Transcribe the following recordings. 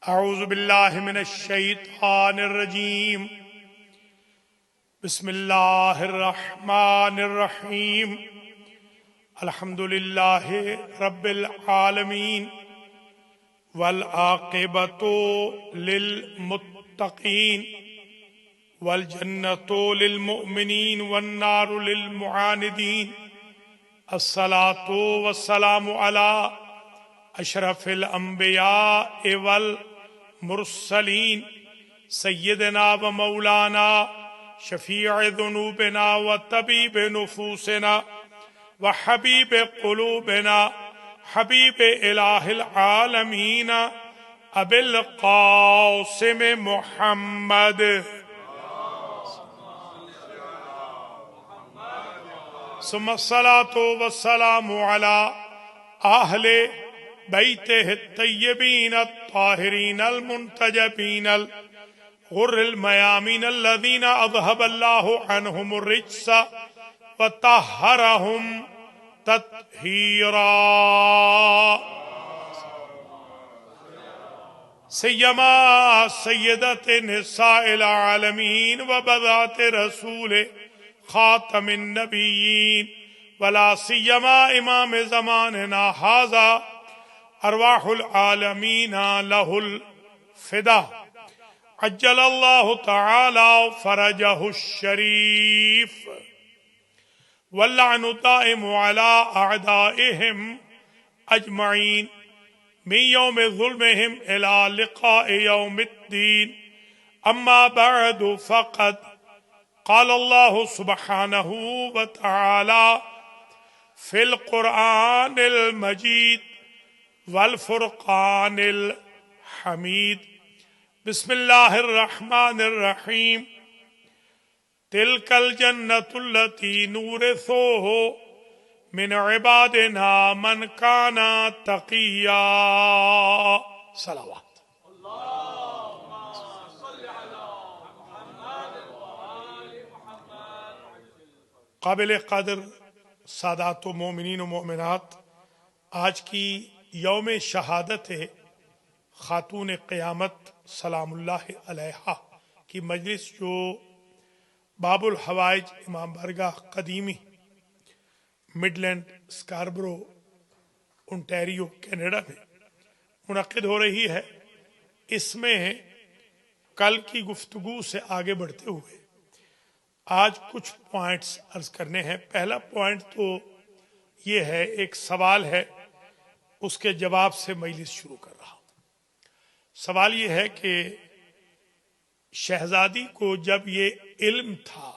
اعوذ باللہ من الشیطان الرجیم بسم اللہ الرحمن الرحیم الحمد للہ رب العالمین والعاقبۃ للمتقین والجنۃ للمؤمنین والنار للمعاندین الصلاۃ والسلام علی اشرف الانبیاء والمرسلین سیدنا و مولانا شفیع ذنوبنا و طبیب نفوسنا و حبیب قلوبنا حبیب الہ العالمین ابی القاسم محمد ثم الصلاۃ والسلام علی اہل بیتہ الطیبین الطاہرین المنتجبین الغر المیامین الذین اذہب اللہ عنہم الرجس وطہرہم تطہیرا سیما سیدۃ نساء العالمین وبذات رسول خاتم النبیین ولا سیما امام زماننا ھذا ارواح العالمین لہ الفدا عجل اللہ تعالی فرجہ الشریف واللعن دائم علی اعدائہم اجمعین من یوم ظلمہم الى لقاء یوم الدین اما بعد فقد قال اللہ سبحانہ وتعالی فی القرآن المجید والفرقان الحمید بسم اللہ الرحمن الرحیم تلک الجنۃ التی نورثہ من عبادنا من کان تقیا صلوات قابل قدر سادات و مومنین و مومنات، آج کی یوم شہادت خاتون قیامت سلام اللہ علیہا کی مجلس جو باب الحوائج امام بارگاہ قدیمی مڈلینڈ اسکاربرو انٹیریو کینیڈا میں منعقد ہو رہی ہے، اس میں کل کی گفتگو سے آگے بڑھتے ہوئے آج کچھ پوائنٹس عرض کرنے ہیں۔ پہلا پوائنٹ تو یہ ہے، ایک سوال ہے، اس کے جواب سے مجلس شروع کر رہا ہوں۔ سوال یہ ہے کہ شہزادی کو جب یہ علم تھا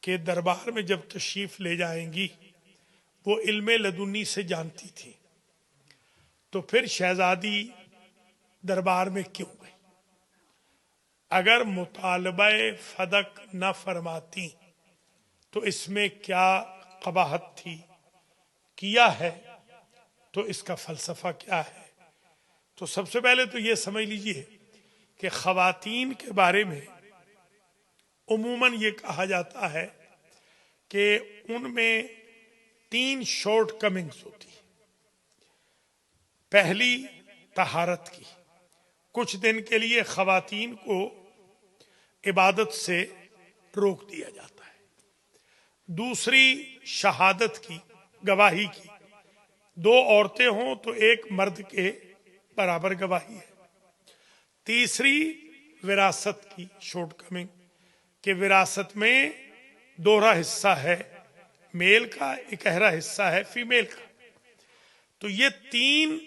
کہ دربار میں جب تشریف لے جائیں گی وہ علم لدنی سے جانتی تھی، تو پھر شہزادی دربار میں کیوں گئی؟ اگر مطالبہ فدق نہ فرماتی تو اس میں کیا قباحت تھی؟ کیا ہے تو اس کا فلسفہ کیا ہے؟ تو سب سے پہلے تو یہ سمجھ لیجئے کہ خواتین کے بارے میں عموماً یہ کہا جاتا ہے کہ ان میں 3 شارٹ کمنگز ہوتی ہیں۔ پہلی، طہارت کی، کچھ دن کے لیے خواتین کو عبادت سے روک دیا جاتا ہے۔ دوسری، شہادت کی، گواہی کی، 2 عورتیں ہوں تو ایک مرد کے برابر گواہی ہے۔ تیسری، وراثت کی شارٹ کمنگ، کہ وراثت میں دوہرا حصہ ہے، میل کا، اکہرا حصہ ہے فیمیل کا۔ تو یہ 3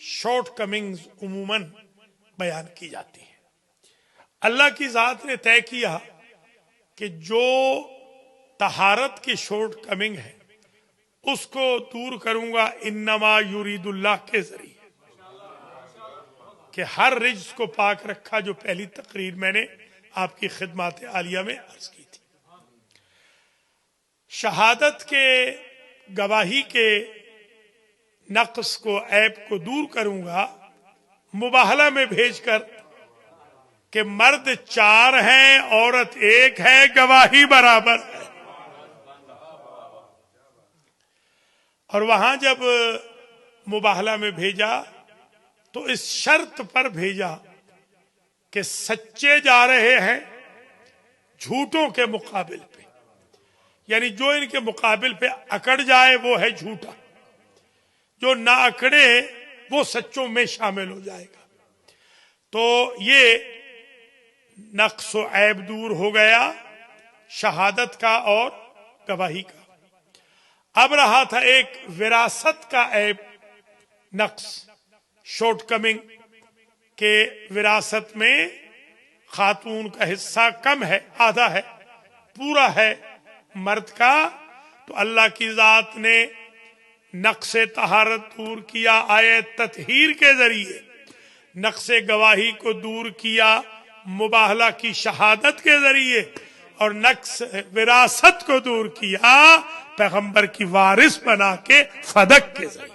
شارٹ کمنگز عموماً بیان کی جاتی ہیں۔ اللہ کی ذات نے طے کیا کہ جو طہارت کی شارٹ کمنگ ہے اس کو دور کروں گا انما یرید اللہ کے ذریعے، کہ ہر رجس کو پاک رکھا، جو پہلی تقریر میں نے آپ کی خدمات عالیہ میں عرض کی تھی۔ شہادت کے، گواہی کے نقص کو، عیب کو دور کروں گا مباہلہ میں بھیج کر کہ مرد 4 ہیں، عورت 1 ہے، گواہی برابر ہے۔ اور وہاں جب مباہلہ میں بھیجا تو اس شرط پر بھیجا کہ سچے جا رہے ہیں جھوٹوں کے مقابل پہ، یعنی جو ان کے مقابل پہ اکڑ جائے وہ ہے جھوٹا، جو نہ اکڑے وہ سچوں میں شامل ہو جائے گا۔ تو یہ نقص و عیب دور ہو گیا شہادت کا اور گواہی کا۔ اب رہا تھا ایک وراثت کا عیب، نقص، شارٹ کمنگ، کہ وراثت میں خاتون کا حصہ کم ہے، آدھا ہے، پورا ہے مرد کا۔ تو اللہ کی ذات نے نقص طہارت دور کیا آیت تطہیر کے ذریعے، نقص گواہی کو دور کیا مباہلہ کی شہادت کے ذریعے، اور نقص وراثت کو دور کیا پیغمبر کی وارث بنا کے فدق کے ذریعے۔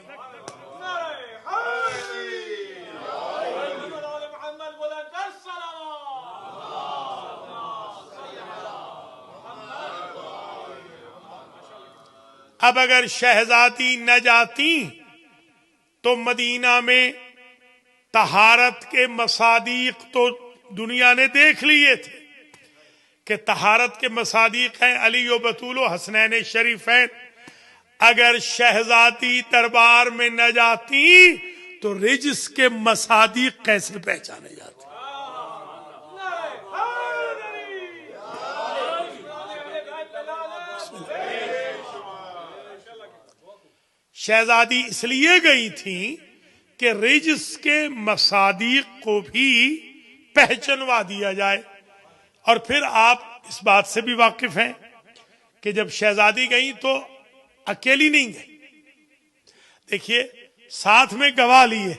اب اگر شہزادی نہ جاتی تو مدینہ میں طہارت کے مصادیق تو دنیا نے دیکھ لیے تھے کہ طہارت کے مصادیق ہیں علی و بطول و حسنین شریفین۔ اگر شہزادی دربار میں نہ جاتی تو رجس کے مصادیق کیسے پہچانے جاتے؟ شہزادی اس لیے گئی تھی کہ رجس کے مصادیق کو بھی پہچنوا دیا جائے۔ اور پھر آپ اس بات سے بھی واقف ہیں کہ جب شہزادی گئی تو اکیلی نہیں گئی، دیکھیے ساتھ میں گواہ لیے،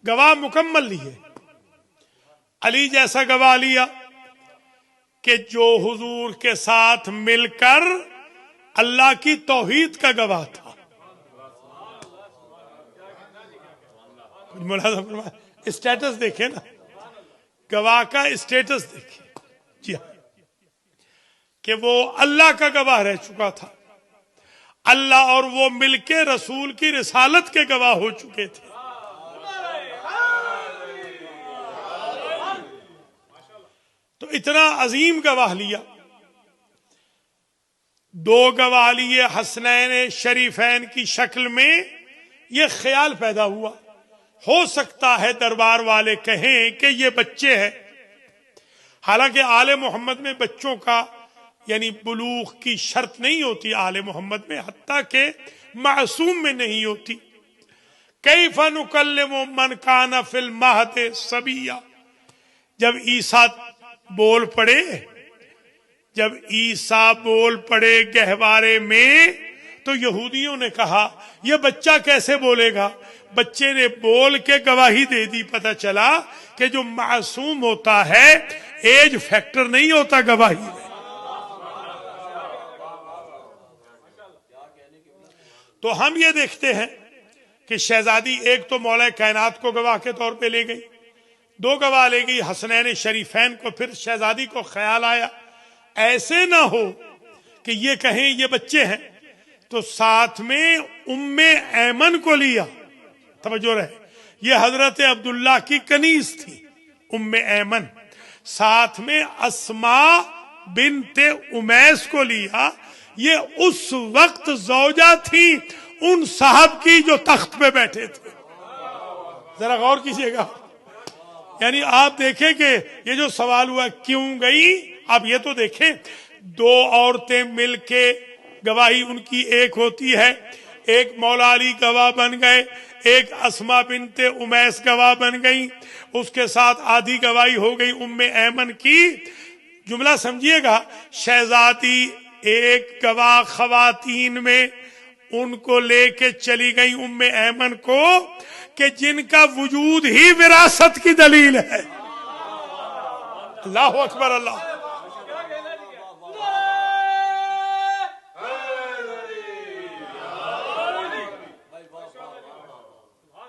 گواہ مکمل لیے، علی جیسا گواہ لیا کہ جو حضور کے ساتھ مل کر اللہ کی توحید کا گواہ تھا۔ اسٹیٹس دیکھیں نا، گواہ کا اسٹیٹس دیکھیں، جی ہاں، کہ وہ اللہ کا گواہ رہ چکا تھا، اللہ اور وہ مل کے رسول کی رسالت کے گواہ ہو چکے تھے۔ تو اتنا عظیم گواہ لیا، دو گواہ لیے حسنین شریفین کی شکل میں۔ یہ خیال پیدا ہوا ہو سکتا ہے دربار والے کہیں کہ یہ بچے ہیں، حالانکہ آل محمد میں بچوں کا یعنی بلوغ کی شرط نہیں ہوتی، آل محمد میں حتیٰ کہ معصوم میں نہیں ہوتی۔ کیف نکلم من کان فی المہد صبیا، جب عیسیٰ بول پڑے، جب عیسیٰ بول پڑے گہوارے میں، تو یہودیوں نے کہا یہ بچہ کیسے بولے گا؟ بچے نے بول کے گواہی دے دی۔ پتہ چلا کہ جو معصوم ہوتا ہے ایج فیکٹر نہیں ہوتا گواہی میں۔ تو ہم یہ دیکھتے ہیں کہ شہزادی ایک تو مولا کائنات کو گواہ کے طور پہ لے گئی، دو گواہ لے گئی حسنین شریفین کو۔ پھر شہزادی کو خیال آیا ایسے نہ ہو کہ یہ کہیں یہ بچے ہیں، تو ساتھ میں ام ایمن کو لیا۔ توجہ رہے، یہ حضرت عبداللہ کی کنیز تھی ام ایمن، ساتھ میں اسماء بنت امیس کو لیا۔ یہ اس وقت زوجہ تھی ان صاحب کی جو تخت پہ بیٹھے تھے۔ ذرا غور کیجئے گا، یعنی آپ دیکھیں کہ یہ جو سوال ہوا کیوں گئی، آپ یہ تو دیکھیں دو عورتیں مل کے گواہی ان کی ایک ہوتی ہے، ایک مولا علی گواہ بن گئے، ایک اسماء بنت امیس گواہ بن گئی، اس کے ساتھ آدھی گواہی ہو گئی ام ایمن کی۔ جملہ سمجھیے گا، شہزادی ایک گواہ خواتین میں ان کو لے کے چلی گئی ام ایمن کو کہ جن کا وجود ہی وراثت کی دلیل ہے۔ اللہ اکبر اللہ۔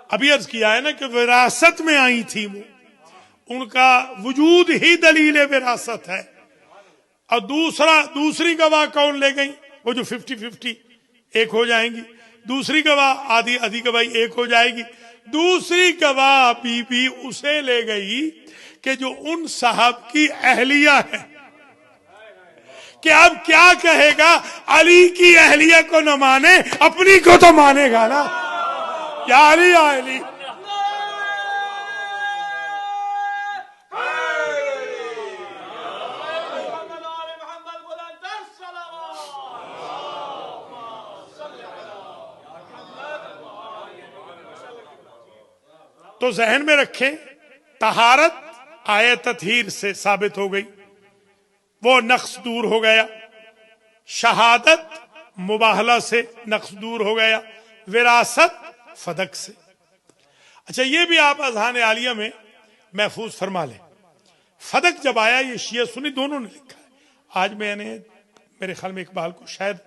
ابھی عرض کیا ہے نا کہ وراثت میں آئی تھی وہ، ان کا وجود ہی دلیل وراثت ہے۔ اور دوسری گواہ کون لے گئی؟ وہ جو 50-50 ایک ہو جائیں گی، دوسری گواہ آدھی گواہی ایک ہو جائے گی۔ دوسری گواہ بی بی اسے لے گئی کہ جو ان صاحب کی اہلیہ ہے، کہ اب کیا کہے گا، علی کی اہلیہ کو نہ مانے اپنی کو تو مانے گا نا، یا علی یا علی۔ تو ذہن میں رکھیں، طہارت آیت تطہیر سے ثابت ہو گئی، وہ نقص دور ہو گیا، شہادت مباہلہ سے نقص دور ہو گیا، وراثت فدق سے۔ اچھا یہ بھی آپ اذہان عالیہ میں محفوظ فرما لیں، فدق جب آیا یہ شیعہ سنی دونوں نے لکھا ہے۔ آج میں نے میرے خیال میں اقبال کو شاید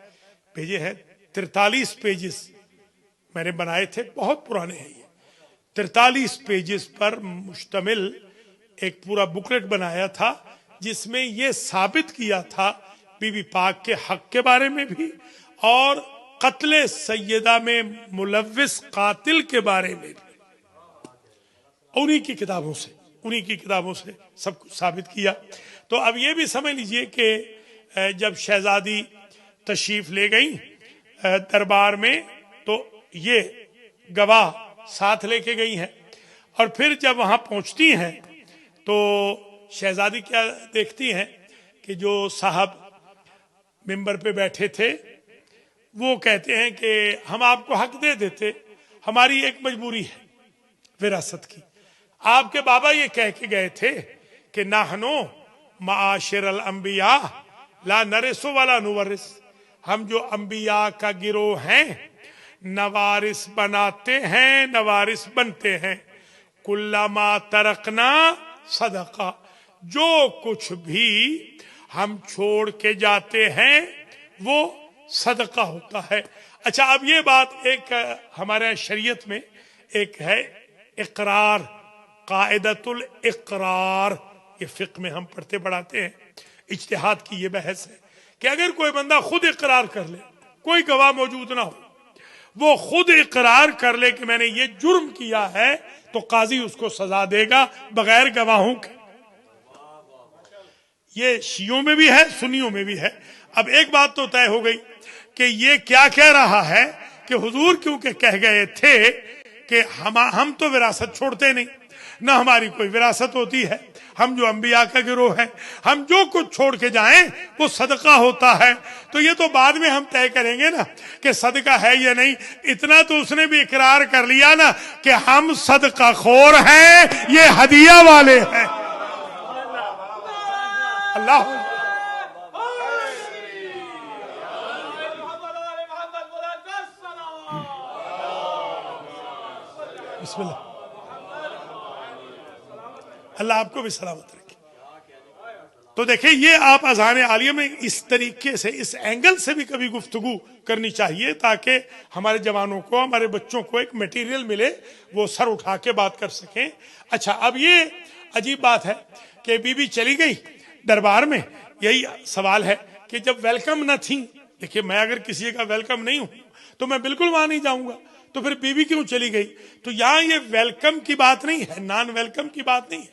بھیجے ہیں 43 پیجز میں نے بنائے تھے، بہت پرانے ہیں یہ، 43 پیجز پر مشتمل ایک پورا بکلیٹ بنایا تھا جس میں یہ ثابت کیا تھا بی بی پاک کے حق کے بارے میں بھی اور قتل سیدہ میں ملوث قاتل کے بارے میں بھی، انہی کی کتابوں سے سب کچھ ثابت کیا۔ تو اب یہ بھی سمجھ لیجئے کہ جب شہزادی تشریف لے گئی دربار میں تو یہ گواہ ساتھ لے کے گئی ہیں، اور پھر جب وہاں پہنچتی ہیں تو شہزادی کیا دیکھتی ہیں کہ جو صاحب ممبر پہ بیٹھے تھے وہ کہتے ہیں کہ ہم آپ کو حق دے دیتے، ہماری ایک مجبوری ہے وراثت کی۔ آپ کے بابا یہ کہہ کے گئے تھے کہ نحنو معاشر الانبیاء لا نرث ولا نورث، ہم جو انبیاء کا گروہ ہیں نہ وارث بناتے ہیں نہ وارث بنتے ہیں، کلما ترکنا صدقہ، جو کچھ بھی ہم چھوڑ کے جاتے ہیں وہ صدقہ ہوتا ہے۔ اچھا اب یہ بات ایک ہمارے شریعت میں ایک ہے اقرار، قاعدۃ الاقرار، یہ فقہ میں ہم پڑھتے پڑھاتے ہیں، اجتہاد کی یہ بحث ہے کہ اگر کوئی بندہ خود اقرار کر لے، کوئی گواہ موجود نہ ہو، وہ خود اقرار کر لے کہ میں نے یہ جرم کیا ہے تو قاضی اس کو سزا دے گا بغیر گواہوں کے۔ یہ شیعوں میں بھی ہے سنیوں میں بھی ہے۔ اب ایک بات تو طے ہو گئی کہ یہ کیا کہہ رہا ہے کہ حضور کیونکہ کہہ گئے تھے کہ ہم تو وراثت چھوڑتے نہیں، نہ ہماری کوئی وراثت ہوتی ہے، ہم جو انبیاء کا گروہ ہے، ہم جو کچھ چھوڑ کے جائیں وہ صدقہ ہوتا ہے، تو یہ تو بعد میں ہم طے کریں گے نا کہ صدقہ ہے یا نہیں۔ اتنا تو اس نے بھی اقرار کر لیا نا کہ ہم صدقہ خور ہیں، یہ ہدیہ والے ہیں۔ اللہ بسم اللہ، اللہ آپ کو بھی سلامت رکھے۔ تو دیکھیں یہ آپ اذہان عالیہ میں اس طریقے سے، اس اینگل سے بھی کبھی گفتگو کرنی چاہیے تاکہ ہمارے جوانوں کو، ہمارے بچوں کو ایک میٹیریل ملے، وہ سر اٹھا کے بات کر سکیں۔ اچھا اب یہ عجیب بات ہے کہ بی بی چلی گئی دربار میں، یہی سوال ہے کہ جب ویلکم نہ تھی، دیکھیے میں اگر کسی کا ویلکم نہیں ہوں تو میں بالکل وہاں نہیں جاؤں گا، تو پھر بی بی کیوں چلی گئی؟ تو یہاں یہ ویلکم کی بات نہیں ہے، نان ویلکم کی بات نہیں ہے،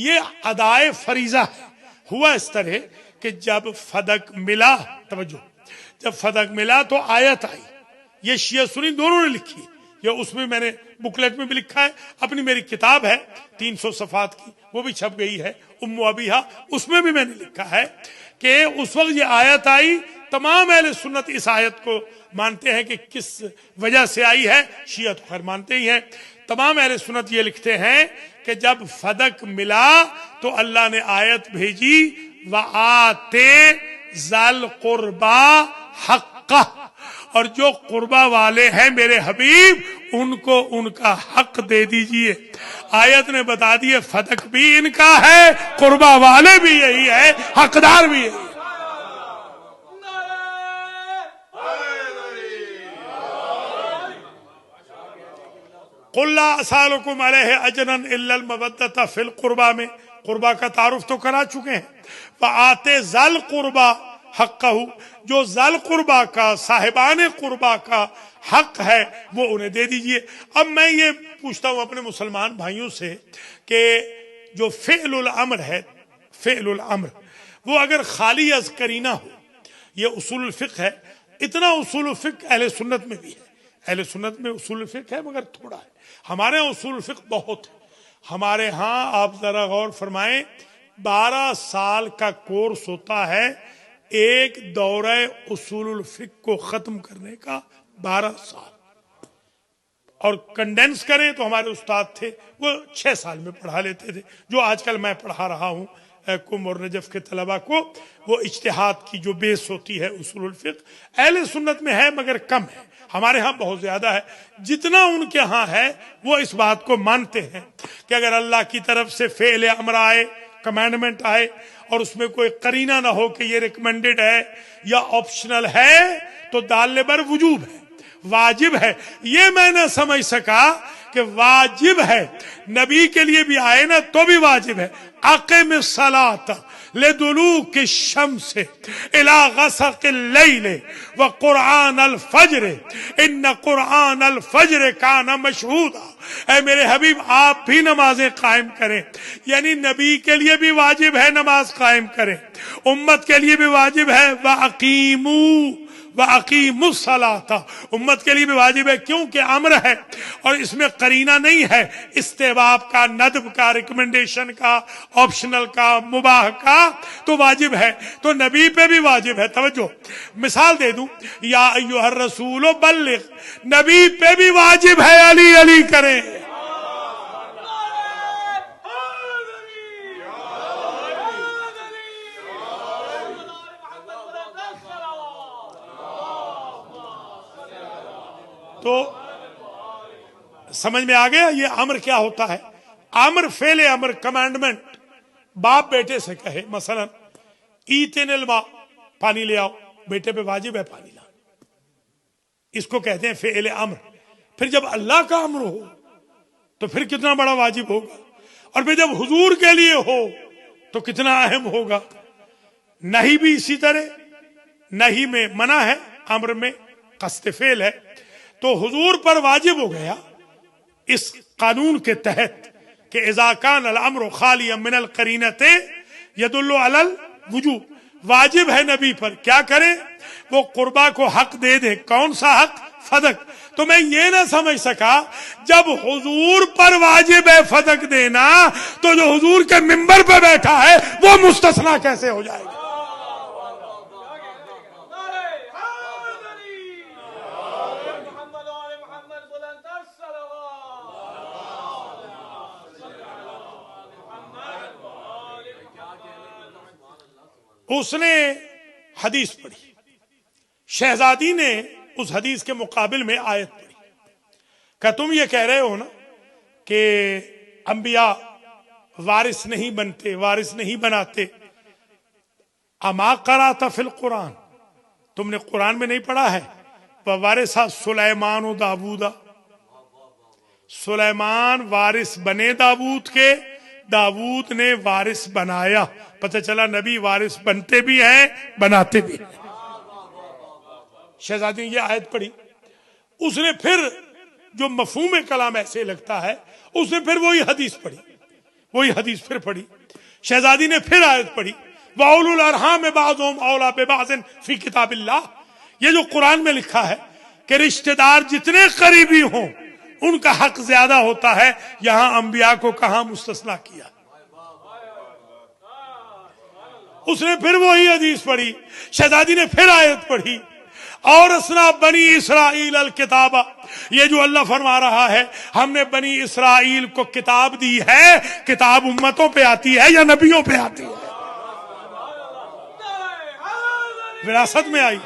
یہ ادائے فریضہ ہے۔ ہوا اس طرح کہ جب فدق ملا، توجہ، جب فدق ملا تو آیت آئی، یہ شیعہ سنی دونوں نے لکھی، یہ اس میں میں نے بکلیٹ میں بھی لکھا ہے، اپنی میری کتاب ہے 300 صفحات کی، وہ بھی چھپ گئی ہے ام ابیہا، اس میں بھی میں نے لکھا ہے کہ اس وقت یہ آیت آئی، تمام اہل سنت اس آیت کو مانتے ہیں کہ کس وجہ سے آئی ہے، شیعہ تو خیر مانتے ہی ہیں، تمام اہل سنت یہ لکھتے ہیں کہ جب فدق ملا تو اللہ نے آیت بھیجی وَآتِ ذَا الْقُرْبَى حَقَّهُ، اور جو قربہ والے ہیں میرے حبیب ان کو ان کا حق دے دیجئے۔ آیت نے بتا دیے فدق بھی ان کا ہے، قربہ والے بھی یہی ہے، حقدار بھی یہی ہے۔ قُلْ لَا أَسْأَلُكُمْ عَلَيْهِ أَجْرًا إِلَّا الْمَوَدَّةَ فِي الْقُرْبَى میں قربہ کا تعارف تو کرا چکے ہیں۔ وَآتِ ذَا الْقُرْبَى حَقَّهُ، جو ذا القربہ کا، صاحبان قربہ کا حق ہے وہ انہیں دے دیجئے۔ اب میں یہ پوچھتا ہوں اپنے مسلمان بھائیوں سے کہ جو فعل الامر ہے، فعل الامر وہ اگر خالی از کرینہ ہو، یہ اصول الفقہ ہے، اتنا اصول الفقہ اہل سنت میں بھی ہے، اہل سنت میں اصول الفقہ ہے مگر تھوڑا ہے، ہمارے ہاں اصول الفقہ بہت ہے۔ ہمارے ہاں آپ ذرا غور فرمائیں، 12 سال کا کورس ہوتا ہے ایک دورہ اصول الفقہ کو ختم کرنے کا، 12 سال، اور کنڈینس کریں تو ہمارے استاد تھے وہ 6 سال میں پڑھا لیتے تھے، جو آج کل میں پڑھا رہا ہوں کم اور نجف کے طلبہ کو، وہ اجتہاد کی جو بیس ہوتی ہے اصول الفقہ اہل سنت میں ہے مگر کم ہے، ہمارے ہاں بہت زیادہ ہے۔ جتنا ان کے ہاں ہے وہ اس بات کو مانتے ہیں کہ اگر اللہ کی طرف سے فعل امر آئے، کمانڈمنٹ آئے، اور اس میں کوئی قرینہ نہ ہو کہ یہ ریکمینڈڈ ہے یا آپشنل ہے، تو دال بر وجوب ہے، واجب ہے۔ یہ میں نہ سمجھ سکا کہ واجب ہے، نبی کے لیے بھی آئے نا تو بھی واجب ہے۔ اقم الصلاۃ لدلوک الشمس الی غسق اللیل وقرآن الفجر ان قرآن الفجر کان مشہودا۔ اے میرے حبیب آپ بھی نمازیں قائم کریں، یعنی نبی کے لیے بھی واجب ہے نماز قائم کریں، امت کے لیے بھی واجب ہے وَأَقِيمُوا الصَّلَاةَ، امت کے لیے بھی واجب ہے، کیونکہ امر ہے اور اس میں قرینہ نہیں ہے استحباب کا، ندب کا، ریکمنڈیشن کا، آپشنل کا، مباح کا، تو واجب ہے، تو نبی پہ بھی واجب ہے۔ توجہ، مثال دے دوں، یا ایھا الرسول بلغ، نبی پہ بھی واجب ہے علی علی کریں۔ تو سمجھ میں آ گیا یہ امر کیا ہوتا ہے؟ امر، فعل امر، کمانڈمنٹ، باپ بیٹے سے کہے مثلا ایتن الماء، پانی لے آؤ، بیٹے پہ واجب ہے پانی لانا، اس کو کہتے ہیں فعل امر۔ پھر جب اللہ کا امر ہو تو پھر کتنا بڑا واجب ہوگا، اور پھر جب حضور کے لیے ہو تو کتنا اہم ہوگا۔ نہیں بھی اسی طرح، نہیں میں منع ہے، امر میں قصد فعل ہے، تو حضور پر واجب ہو گیا اس قانون کے تحت کہ اذا کان الامر خالیا من القرینۃ یدل علی الوجوب، واجب ہے نبی پر کیا کرے، وہ قربا کو حق دے دے۔ کون سا حق؟ فدق۔ تو میں یہ نہ سمجھ سکا جب حضور پر واجب ہے فدق دینا تو جو حضور کے منبر پہ بیٹھا ہے وہ مستثنا کیسے ہو جائے گا؟ اس نے حدیث پڑھی، شہزادی نے اس حدیث کے مقابل میں آیت پڑھی کہ تم یہ کہہ رہے ہو نا کہ انبیاء وارث نہیں بنتے، وارث نہیں بناتے، اما قرأت فی القرآن، تم نے قرآن میں نہیں پڑھا ہے وَوَارِثَ سلیمان و داوود، سلیمان وارث بنے داود کے، داود نے وارث بنایا۔ پتہ چلا نبی وارث بنتے بھی ہیں بناتے بھی ہیں۔ شہزادی نے یہ آیت پڑھی، اس نے پھر جو مفہوم کلام ایسے لگتا ہے، اس نے پھر وہی حدیث پڑھی، وہی حدیث پھر پڑھی۔ شہزادی نے پھر آیت پڑھی وَأُولُو الْأَرْحَامِ بَعْضُهُمْ أَوْلَىٰ بِبَعْضٍ فِي كِتَابِ اللَّهِ، یہ جو قرآن میں لکھا ہے کہ رشتہ دار جتنے قریبی ہوں ان کا حق زیادہ ہوتا ہے، یہاں انبیاء کو کہاں مستثنا کیا؟ اس نے پھر وہی حدیث پڑھی، شہزادی نے پھر آیت پڑھی اور اسنا بنی اسرائیل الکتاب، یہ جو اللہ فرما رہا ہے ہم نے بنی اسرائیل کو کتاب دی ہے، کتاب امتوں پہ آتی ہے یا نبیوں پہ آتی ہے؟ وراثت میں آئی۔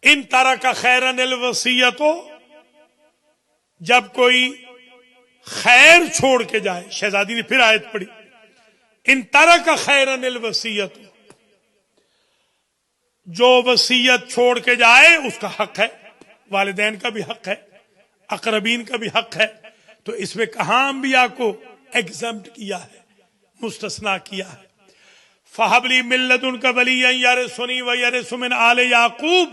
ان ترک خیرن الوصیت، جب کوئی خیر چھوڑ کے جائے، شہزادی نے پھر آیت پڑھی ان ترک خیرن الوصیت، جو وصیت چھوڑ کے جائے اس کا حق ہے، والدین کا بھی حق ہے، اقربین کا بھی حق ہے، تو اس میں کہاں انبیاء کو ایگزمپٹ کیا ہے، مستثنا کیا ہے؟ فَهَبْ لِي مِن لَّدُنْكَ وَلِيًّا يَرِثُنِي وَيَرِثُ مِنْ آلِ یعقوب.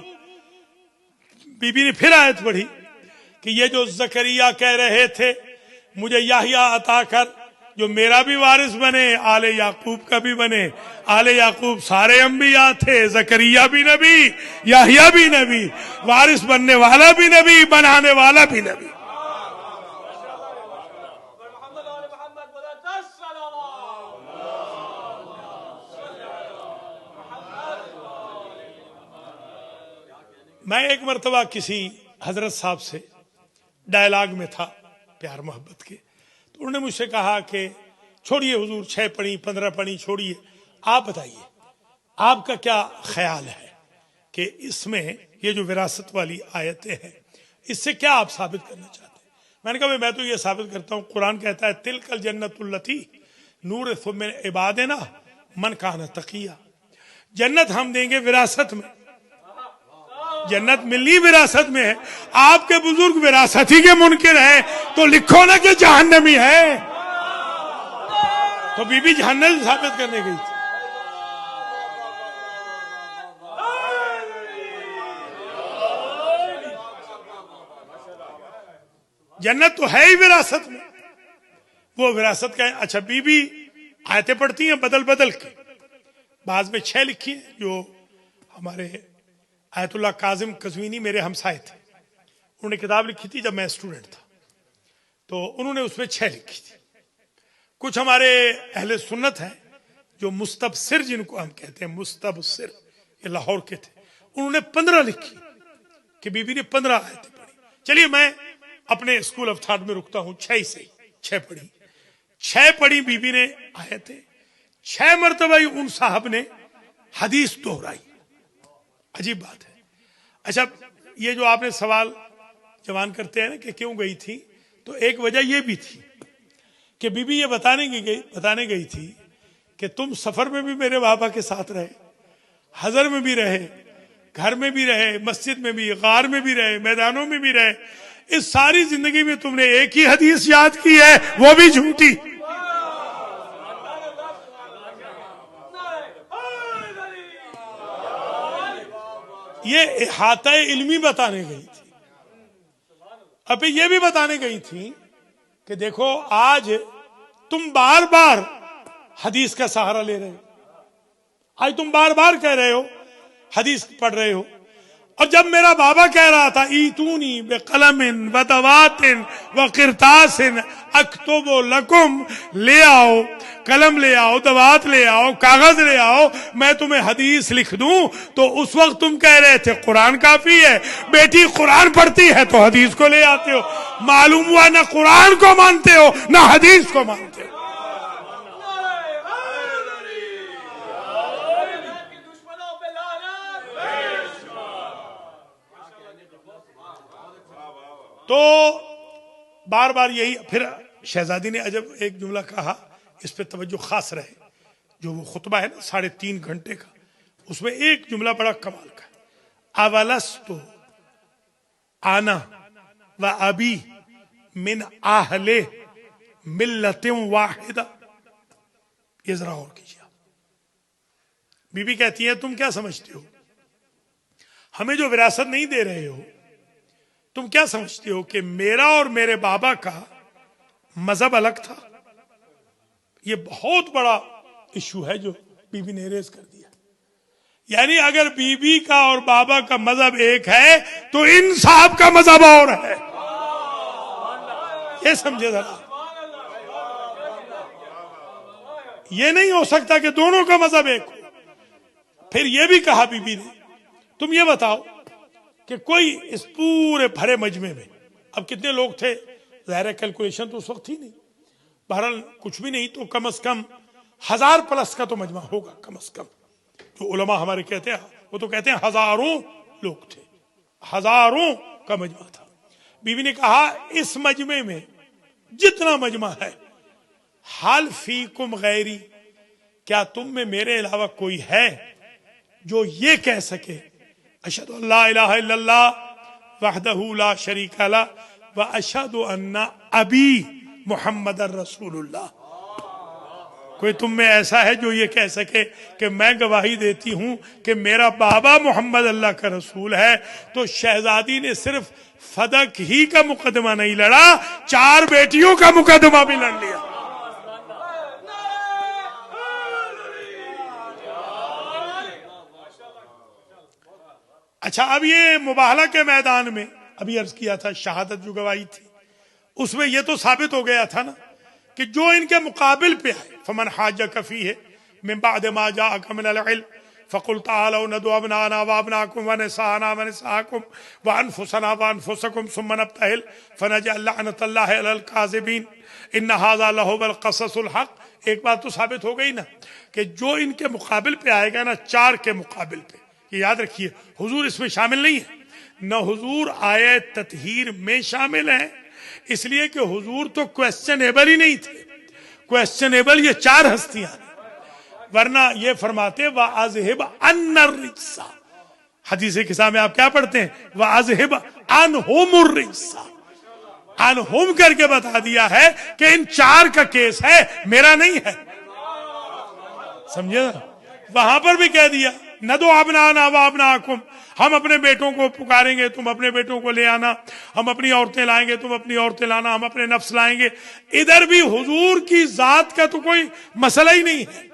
بی بی نے پھر آیت پڑھی کہ یہ جو زکریا کہہ رہے تھے مجھے یحییٰ عطا کر جو میرا بھی وارث بنے، آل یعقوب کا بھی بنے. آل یعقوب سارے انبیاء تھے، زکریا بھی نبی، یحییٰ بھی نبی، وارث بننے والا بھی نبی، بنانے والا بھی نبی. میں ایک مرتبہ کسی حضرت صاحب سے ڈائلاگ میں تھا پیار محبت کے، تو انہوں نے مجھ سے کہا کہ چھوڑیے حضور 6 پڑھی 15 پڑھی چھوڑیے، آپ بتائیے آپ کا کیا خیال ہے کہ اس میں یہ جو وراثت والی آیتیں ہیں اس سے کیا آپ ثابت کرنا چاہتے ہیں؟ میں نے کہا میں تو یہ ثابت کرتا ہوں، قرآن کہتا ہے تلک الجنت اللتی نورث من عبادنا من کان تقیا. جنت ہم دیں گے وراثت میں، جنت ملی وراثت میں ہے. آپ کے بزرگ وراثت ہی کے منکر ہیں تو لکھو نا کہ جہنمی ہے. تو بی بی جہنم ثابت کرنے گئی تھی. جنت تو ہے ہی وراثت میں، وہ وراثت کا ہے. اچھا بی بی آیتیں پڑھتی ہیں بدل بدل کے، بعض میں 6 لکھی ہیں. جو ہمارے آیت اللہ کاظم قزوینی میرے ہمسائے تھے، انہوں نے کتاب لکھی تھی جب میں اسٹوڈنٹ تھا، تو انہوں نے اس میں 6 لکھی تھی. کچھ ہمارے اہل سنت ہیں جو مستبصر جن کو ہم کہتے ہیں، مستبصر یہ لاہور کے تھے، انہوں نے 15 لکھی کہ بی بی نے 15 آیتیں پڑھی. چلیے میں اپنے اسکول آف تھاٹ میں رکتا ہوں، 6 سے 6 پڑھی. 6 پڑھی بی بی نے آیتیں، 6 مرتبہ ہی ان صاحب نے حدیث دہرائی. عجیب بات ہے. اچھا یہ جو آپ نے سوال جوان کرتے ہیں نا کہ کیوں گئی تھی، تو ایک وجہ یہ بھی تھی کہ بی بی یہ بتانے گئی تھی کہ تم سفر میں بھی میرے بابا کے ساتھ رہے، حضر میں بھی رہے، گھر میں بھی رہے، مسجد میں بھی، غار میں بھی رہے، میدانوں میں بھی رہے. اس ساری زندگی میں تم نے ایک ہی حدیث یاد کی ہے، وہ بھی جھوٹی. یہ احاطہ علمی بتانے گئی تھی. اب یہ بھی بتانے گئی تھی کہ دیکھو آج تم بار بار حدیث کا سہارا لے رہے ہو، آج تم بار بار کہہ رہے ہو حدیث پڑھ رہے ہو، اور جب میرا بابا کہہ رہا تھا ایتونی بقلم ودوات وقرطاس اکتب لکم، لے آؤ قلم، لے آؤ دوات، لے آؤ کاغذ، لے آؤ میں تمہیں حدیث لکھ دوں، تو اس وقت تم کہہ رہے تھے قرآن کافی ہے. بیٹی قرآن پڑھتی ہے تو حدیث کو لے آتے ہو. معلوم ہوا نہ قرآن کو مانتے ہو نہ حدیث کو مانتے ہو. تو بار بار یہی. پھر شہزادی نے عجب ایک جملہ کہا، اس پہ توجہ خاص رہے. جو وہ خطبہ ہے نا 3.5 گھنٹے کا، اس میں ایک جملہ بڑا کمال کا ہے، اولست انا و ابی من اہل ملت واحدہ. یہ ذرا اور کیجیے. بی بی کہتی ہے تم کیا سمجھتے ہو، ہمیں جو وراثت نہیں دے رہے ہو، تم کیا سمجھتے ہو کہ میرا اور میرے بابا کا مذہب الگ تھا؟ یہ بہت بڑا ایشو ہے جو بی بی نے ریز کر دیا. یعنی اگر بی بی کا اور بابا کا مذہب ایک ہے تو ان صاحب کا مذہب اور ہے. یہ سمجھے ذرا، یہ نہیں ہو سکتا کہ دونوں کا مذہب ایک ہو. پھر یہ بھی کہا بی بی نے تم یہ بتاؤ کہ کوئی اس پورے بھرے مجمع میں، اب کتنے لوگ تھے، ظاہر کیلکولیشن تو اس وقت تھی نہیں، بہرحال کچھ بھی نہیں تو کم از کم 1000+ کا تو مجمع ہوگا کم از کم. جو علماء ہمارے کہتے ہیں وہ تو کہتے ہیں ہزاروں لوگ تھے، ہزاروں کا مجمع تھا. بی بی نے کہا اس مجمع میں جتنا مجمع ہے، حال فیکم غیری، کیا تم میں میرے علاوہ کوئی ہے جو یہ کہہ سکے اشہد ان لا الہ الا اللہ وحدہ لا شریک لہ واشهد ان ابی محمد رسول اللہ. کوئی تم میں ایسا ہے جو یہ کہہ سکے کہ میں گواہی دیتی ہوں کہ میرا بابا محمد اللہ کا رسول ہے؟ تو شہزادی نے صرف فدق ہی کا مقدمہ نہیں لڑا، 4 بیٹیوں کا مقدمہ بھی لڑ لیا. اچھا، اب یہ مباہلہ کے میدان میں ابھی عرض کیا تھا شہادت جو گواہی تھی، اس میں یہ تو ثابت ہو گیا تھا نا کہ جو ان کے مقابل پہ آئے، فمن حاجک فیہ من بعد ما جاءک من العلم فقل تعالوا ندعو ابناءنا وابناءکم ونساءنا ونساءکم وانفسنا وانفسکم ثم نبتہل فنجعل لعنۃ اللہ علی الکاذبین ان ھذا لہو القصص الحق. ایک بات تو ثابت ہو گئی نا کہ جو ان کے مقابل پہ آئے گا نا، 4 کے مقابل پہ، یہ یاد رکھیے حضور اس میں شامل نہیں ہے، نہ حضور آیت تطہیر میں شامل ہیں، اس لیے کہ حضور تو کویسچنیبل ہی نہیں تھے. کویسچنیبل یہ 4 ہستیاں ہیں، ورنہ یہ فرماتے وَأَذْهِبْ عَنَّ الرِّجْسَ. حدیث کسا میں آپ کیا پڑھتے ہیں؟ وَأَذْهِبْ عَنْهُمُ الرِّجْسَ. عَنْهُمْ کر کے بتا دیا ہے کہ ان 4 کا کیس ہے، میرا نہیں ہے. سمجھے نا؟ وہاں پر بھی کہہ دیا ندعو ابناءنا وابناءکم، ہم اپنے بیٹوں کو پکاریں گے، تم اپنے بیٹوں کو لے آنا، ہم اپنی عورتیں لائیں گے، تم اپنی عورتیں لانا، ہم اپنے نفس لائیں گے. ادھر بھی حضور کی ذات کا تو کوئی مسئلہ ہی نہیں ہے،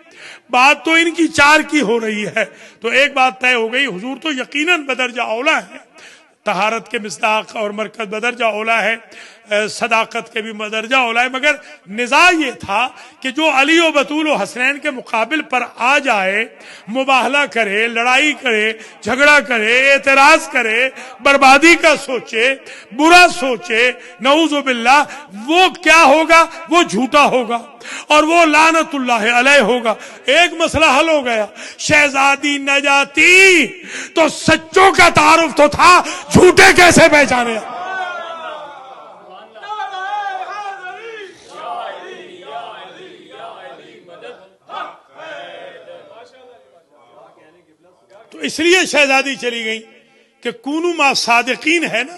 بات تو ان کی 4 کی ہو رہی ہے. تو ایک بات طے ہو گئی، حضور تو یقیناً بدرجہ اولا ہے، طہارت کے مصداق اور مرکز بدرجہ اولا ہے، صداقت کے بھی بدرجہ اولا ہے. مگر نزاع یہ تھا کہ جو علی و بطول و حسنین کے مقابل پر آ جائے، مباہلہ کرے، لڑائی کرے، جھگڑا کرے، اعتراض کرے، بربادی کا سوچے، برا سوچے، نعوذ باللہ، وہ کیا ہوگا؟ وہ جھوٹا ہوگا اور وہ لعنت اللہ علیہ ہوگا. ایک مسئلہ حل ہو گیا. شہزادی نہ جاتی تو سچوں کا تعارف تو تھا، جھوٹے کیسے پہچانے؟ تو اس لیے شہزادی چلی گئی کہ کونو ما صادقین ہے نا،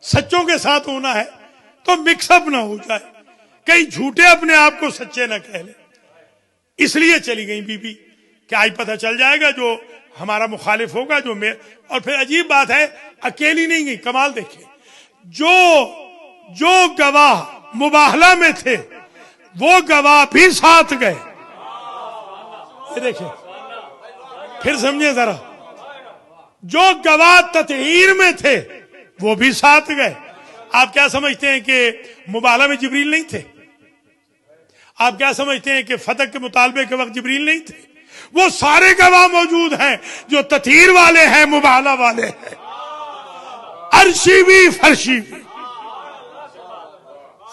سچوں کے ساتھ ہونا ہے تو مکس اپ نہ ہو جائے، کئی جھوٹے اپنے آپ کو سچے نہ کہہ لیں. اس لیے چلی گئی بی بی کہ آج پتہ چل جائے گا جو ہمارا مخالف ہوگا، جو میں. اور پھر عجیب بات ہے، اکیلی نہیں گئی. کمال دیکھیں، جو گواہ مباہلہ میں تھے وہ گواہ بھی ساتھ گئے. یہ دیکھیں، پھر سمجھیں ذرا، جو گواہ تطہیر میں تھے وہ بھی ساتھ گئے. آپ کیا سمجھتے ہیں کہ مباہلہ میں جبریل نہیں تھے؟ آپ کیا سمجھتے ہیں کہ فتح کے مطالبے کے وقت جبریل نہیں تھے؟ وہ سارے گواہ موجود ہیں، جو تطہیر والے ہیں، مباہلہ والے ہیں، عرشی بھی فرشی بھی،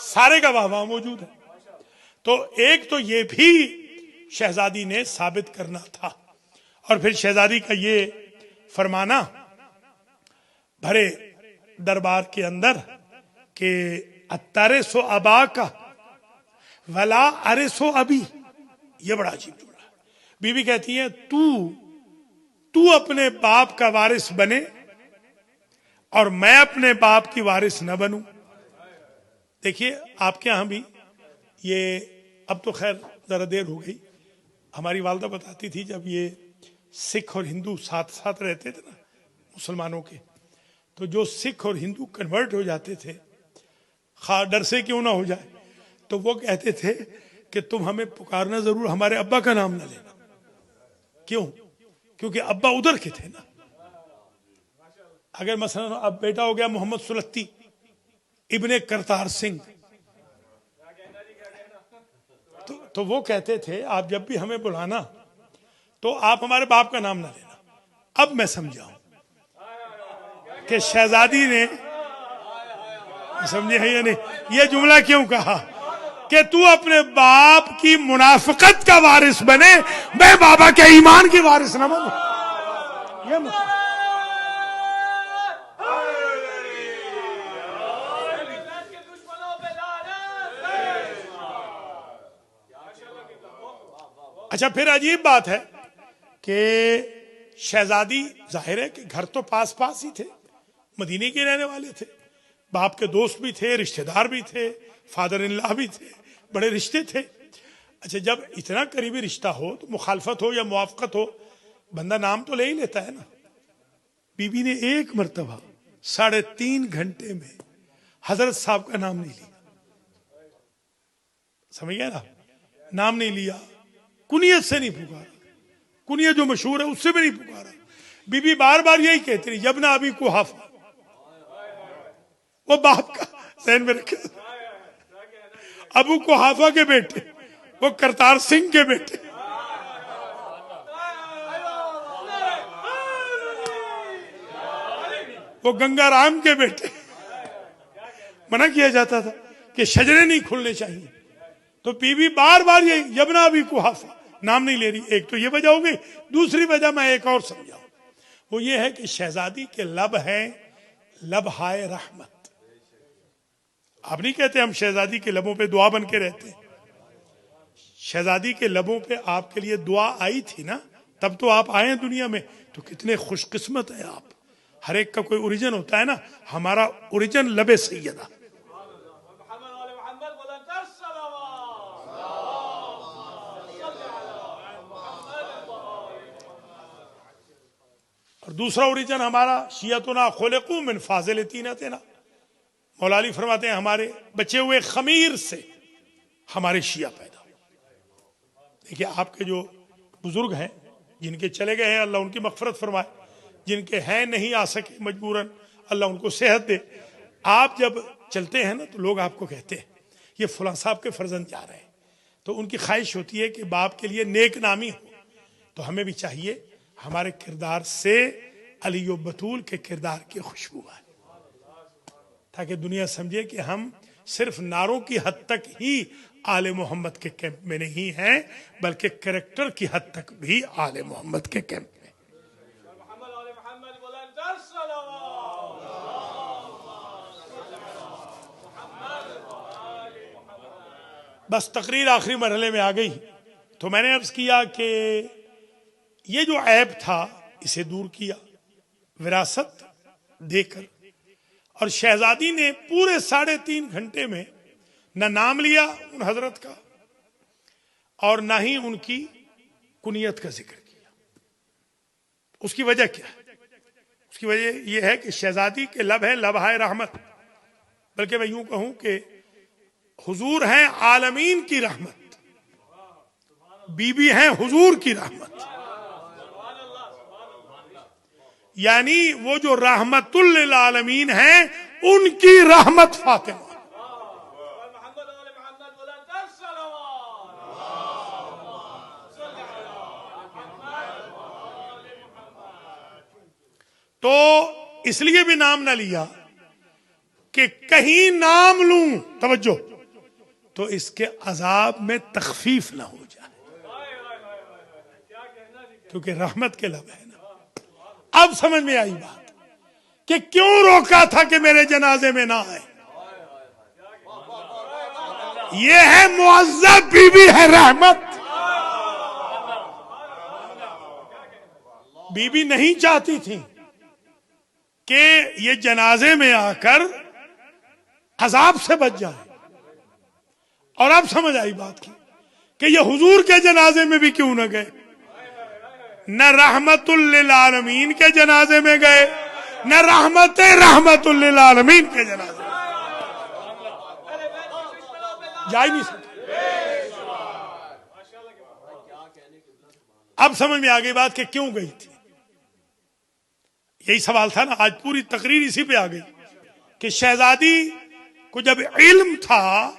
سارے گواہ وہاں موجود ہیں. تو ایک تو یہ بھی شہزادی نے ثابت کرنا تھا. اور پھر شہزادی کا یہ فرمانا بھرے دربار کے اندر کہ اترس ابا کا ولا ارس ابی، یہ بڑا عجیب جملہ ہے. بی بی کہتی ہے تو اپنے باپ کا وارث بنے اور میں اپنے باپ کی وارث نہ بنوں. دیکھیے آپ کے ہاں بھی یہ، اب تو خیر ذرا دیر ہو گئی، ہماری والدہ بتاتی تھی جب یہ سکھ اور ہندو ساتھ ساتھ رہتے تھے نا مسلمانوں کے، تو جو سکھ اور ہندو کنورٹ ہو جاتے تھے، خواہ ڈر سے کیوں نہ ہو جائے، تو وہ کہتے تھے کہ تم ہمیں پکارنا ضرور، ہمارے ابا کا نام نہ لینا. کیوں؟ کیونکہ ابا ادھر کے تھے نا. اگر مثلا اب بیٹا ہو گیا محمد سلطی ابن کرتار سنگھ، تو وہ کہتے تھے آپ جب بھی ہمیں بلانا تو آپ ہمارے باپ کا نام نہ لینا. اب میں سمجھا ہوں کہ شہزادی نے، سمجھے ہیں یا نہیں، یہ جملہ کیوں کہا کہ تو اپنے باپ کی منافقت کا وارث بنے، میں بابا کے ایمان کی وارث نہ بنوں. یہ مطلب اچھا. پھر عجیب بات ہے کہ شہزادی ظاہر ہے کہ گھر تو پاس پاس ہی تھے، مدینے کے رہنے والے تھے، باپ کے دوست بھی تھے، رشتہ دار بھی تھے، فادر ان لا بھی تھے، بڑے رشتے تھے۔ اچھا جب اتنا قریبی رشتہ ہو تو مخالفت ہو یا موافقت ہو، بندہ نام تو لے ہی لیتا ہے نا۔ بی بی نے ایک مرتبہ 3.5 گھنٹے میں حضرت صاحب کا نام نہیں لیا، سمجھ گئے نا، نام نہیں لیا، کنیت سے نہیں پکارا، کنیت جو مشہور ہے اس سے بھی نہیں پکارا۔ بی بی بار بار یہی کہتی رہی، یبنا ابی قحافہ، وہ باپ کا ذہن میں رکھے، ابو قحافہ کے بیٹے، وہ کرتار سنگھ کے بیٹے، وہ گنگا رام کے بیٹے۔ منع کیا جاتا تھا کہ شجرے نہیں کھلنے چاہیے، تو بی بی بار بار یہ یبنا ابی قحافہ نام نہیں لے رہی۔ ایک تو یہ وجہ ہو گئی، دوسری وجہ میں ایک اور سمجھاؤں، وہ یہ ہے کہ شہزادی کے لب ہیں لبہائے رحمت۔ آپ نہیں کہتے ہم شہزادی کے لبوں پہ دعا بن کے رہتے ہیں؟ شہزادی کے لبوں پہ آپ کے لیے دعا آئی تھی نا، تب تو آپ آئے ہیں دنیا میں، تو کتنے خوش قسمت ہیں آپ۔ ہر ایک کا کوئی اوریجن ہوتا ہے نا، ہمارا اوریجن لب سیدہ۔ اور دوسرا اوریجن ہمارا شیعتنا خلقو من فاضل طینتنا، مولا علی فرماتے ہیں ہمارے بچے ہوئے خمیر سے ہمارے شیعہ پیدا ہوئے۔ دیکھیے آپ کے جو بزرگ ہیں، جن کے چلے گئے ہیں اللہ ان کی مغفرت فرمائے، جن کے ہیں نہیں آ سکے مجبوراً اللہ ان کو صحت دے۔ آپ جب چلتے ہیں نا تو لوگ آپ کو کہتے ہیں یہ فلاں صاحب کے فرزند جا رہے ہیں، تو ان کی خواہش ہوتی ہے کہ باپ کے لیے نیک نامی ہو۔ تو ہمیں بھی چاہیے ہمارے کردار سے علی و بطول کے کردار کی خوشبو آئے، تاکہ دنیا سمجھے کہ ہم صرف نعروں کی حد تک ہی آل محمد کے کیمپ میں نہیں ہیں، بلکہ کریکٹر کی حد تک بھی آل محمد کے کیمپ میں۔ بس تقریر آخری مرحلے میں آ گئی، تو میں نے عرض کیا کہ یہ جو عیب تھا اسے دور کیا وراثت دے کر، اور شہزادی نے پورے 3.5 گھنٹے میں نہ نام لیا ان حضرت کا اور نہ ہی ان کی کنیت کا ذکر کیا۔ اس کی وجہ کیا ہے؟ اس کی وجہ یہ ہے کہ شہزادی کے لب ہے لبہائے رحمت، بلکہ میں یوں کہوں کہ حضور ہیں عالمین کی رحمت، بی بی ہیں حضور کی رحمت، یعنی وہ جو رحمت للعالمین ہیں ان کی رحمت فاطمہ۔ تو اس لیے بھی نام نہ لیا کہ کہیں نام لوں، توجہ، تو اس کے عذاب میں تخفیف نہ ہو جائے، کیونکہ رحمت کے لب ہے نا۔ اب سمجھ میں آئی بات کہ کیوں روکا تھا کہ میرے جنازے میں نہ آئے۔ یہ ہے معزز بی بی ہے رحمت۔ بی بی نہیں چاہتی تھی کہ یہ جنازے میں آ کر عذاب سے بچ جائے، اور اب سمجھ آئی بات کی کہ یہ حضور کے جنازے میں بھی کیوں نہ گئے، نہ رحمت للعالمین کے جنازے میں گئے، نہ رحمت للعالمین کے جنازے میں جا ہی نہیں سکتے۔ اب سمجھ میں آ گئی بات کہ کیوں گئی تھی۔ یہی سوال تھا نا، آج پوری تقریر اسی پہ آ گئی کہ شہزادی کو جب علم تھا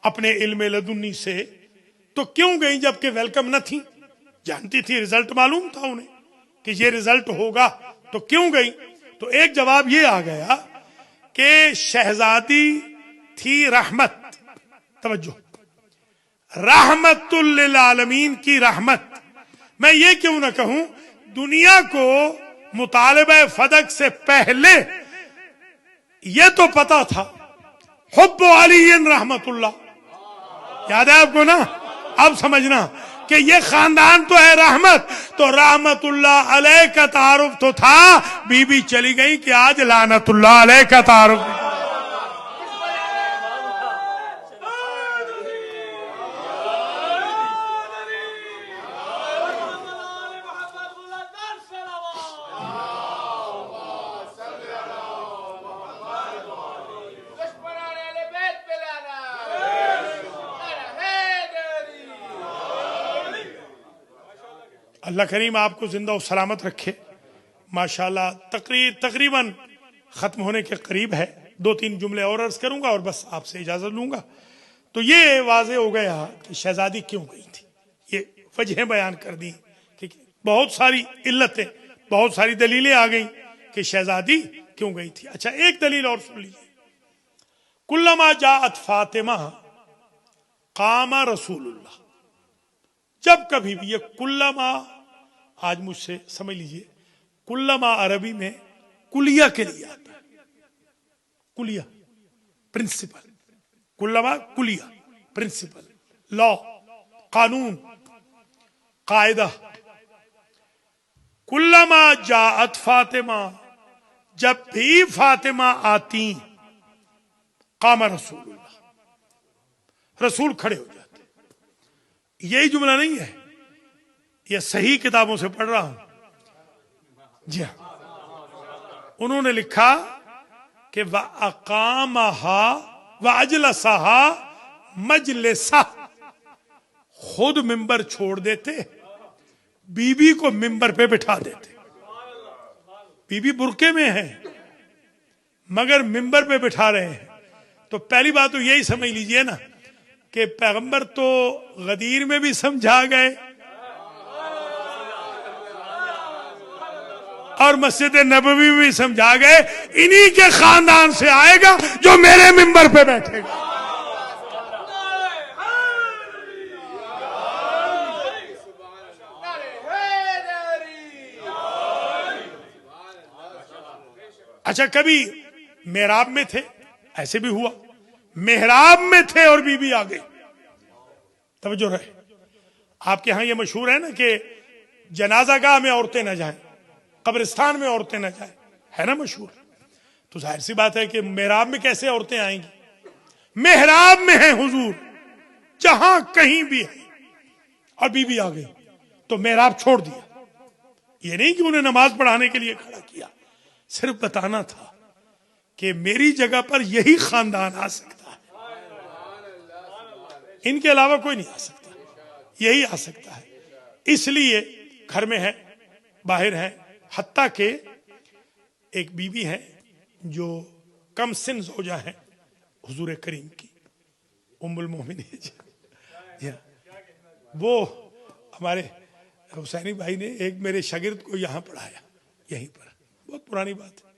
اپنے علم لدنی سے تو کیوں گئی، جبکہ ویلکم نہ تھی، جانتی تھی، رزلٹ معلوم تھا انہیں کہ یہ رزلٹ ہوگا، تو کیوں گئی؟ تو ایک جواب یہ آ گیا کہ شہزادی تھی رحمت، توجہ، رحمت للعالمین کی رحمت۔ میں یہ کیوں نہ کہوں، دنیا کو مطالبہ فدق سے پہلے یہ تو پتا تھا حب علی رحمت اللہ، یاد ہے آپ کو نا؟ اب سمجھنا کہ یہ خاندان تو ہے رحمت، تو رحمت اللہ علیہ کا تعارف تو تھا، بی بی چلی گئی کہ آج لعنت اللہ علیہ کا تعارف۔ اللہ کریم آپ کو زندہ و سلامت رکھے. ماشاءاللہ تقریباً ختم ہونے کے قریب ہے. 2-3 جملے اور عرض کروں گا اور بس آپ سے اجازت لوں گا. تو یہ واضح ہو گیا کہ شہزادی کیوں گئی تھی. یہ وجہیں بیان کر دی کہ بہت ساری علتیں، بہت ساری دلیلیں آ گئیں کہ شہزادی کیوں گئی تھی. اچھا ایک دلیل اور سن لیجیے. کلما جاءت فاطمہ قام رسول اللہ. جب کبھی بھی، یہ کلما آج مجھ سے سمجھ لیجیے، کلما عربی میں کلیہ کے لیے آتا ہے. کلیہ پرنسپل، کلما کلیہ پرنسپل، لا، قانون، قاعدہ. کلما جاءت فاطمہ، جب بھی فاطمہ آتی، قام رسول اللہ، رسول کھڑے ہو جاتے. یہی جملہ نہیں ہے، یہ صحیح کتابوں سے پڑھ رہا ہوں. جی ہاں، انہوں نے لکھا کہ وَأَقَامَهَا وَأَجْلَسَهَا مَجْلِسَهَا، خود ممبر چھوڑ دیتے، بی بی کو ممبر پہ بٹھا دیتے. بی بی برقعے میں ہے مگر ممبر پہ بٹھا رہے ہیں. تو پہلی بات تو یہی سمجھ لیجئے نا کہ پیغمبر تو غدیر میں بھی سمجھا گئے اور مسجد نبوی میں بھی سمجھا گئے. انہی کے خاندان سے آئے گا جو میرے ممبر پہ بیٹھے گا. اچھا کبھی محراب میں تھے، ایسے بھی ہوا، محراب میں تھے اور بی بی آ گئی. توجہ رہے. آپ کے ہاں یہ مشہور ہے نا کہ جنازہ گاہ میں عورتیں نہ جائیں، قبرستان میں عورتیں نہ جائیں، ہے نا مشہور. تو ظاہر سی بات ہے کہ محراب میں کیسے عورتیں آئیں گی. محراب میں ہیں حضور، جہاں کہیں بھی ہے، اور بی بی آ گئی تو محراب چھوڑ دیا. یہ نہیں کہ انہیں نماز پڑھانے کے لیے کھڑا کیا، صرف بتانا تھا کہ میری جگہ پر یہی خاندان آ سکتا ہے، ان کے علاوہ کوئی نہیں آ سکتا، یہی آ سکتا ہے. اس لیے گھر میں ہے، باہر ہے. حتیٰ کہ ایک بی بی ہے جو کم سن زوجہ ہے حضور کریم کی، ام المومنین. وہ ہمارے حسینی بھائی نے ایک میرے شاگرد کو یہاں پڑھایا، یہیں پر، بہت پرانی بات ہے.